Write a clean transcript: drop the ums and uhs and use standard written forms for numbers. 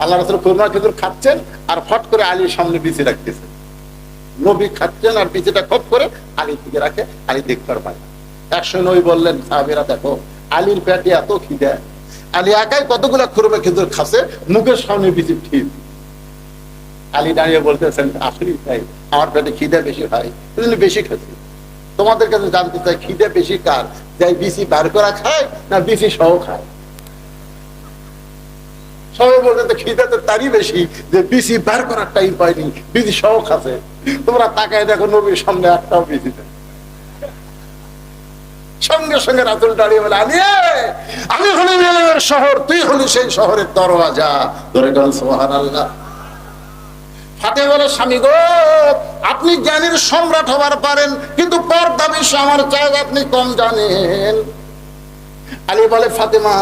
আল্লাহ রাসূল খুরমা খেজুর খাচ্ছেন আর ফট করে আলীর সামনে বিছিয়ে রাখতেছেন। নবী খাচ্ছেন আর বিছিটা খপ করে আলীর দিকে রাখে, আলী দেখতে পায় না। একসময় নবী বললেন, সাহাবীরা দেখো আলীর পেটে এত খিদে, আলী একাই কতগুলা খুরমা খেজুর খাচ্ছে, মুখের সামনে বিছি ঠিক। আলী দাঁড়িয়ে বলতেছেন, আসলেই তাই, আমার পেটে খিদে বেশি হয়, এজন্য বেশি খাচ্ছি। তোমাদের কাছে জানতে চাই, খিদে বেশি কার, যাই বিছি বার করা খায় না বিছি সহ খায়? সবাই বলতে খিদে তো তারই বেশি যে বিসি বার করার টাইম পায়নি, বিসি সহ খাচ্ছে। তোমরা তাকায় দেখো নবীর সামনে একটাও বিসি নেই। সঙ্গে সঙ্গে রাসূল দাঁড়িয়ে বলে, আলী আমি হলাম ইলমের শহর, তুই হলি সেই শহরের দরওয়াজা। ধরে গেল সুবহানাল্লাহ। ফাতে বলে, স্বামী গো, আপনি জ্ঞানীর সম্রাট হবার পারেন, কিন্তু পর্দা বিষয়ে আমার চাই আপনি কম জানেন। আলী বলে, ফাতেমা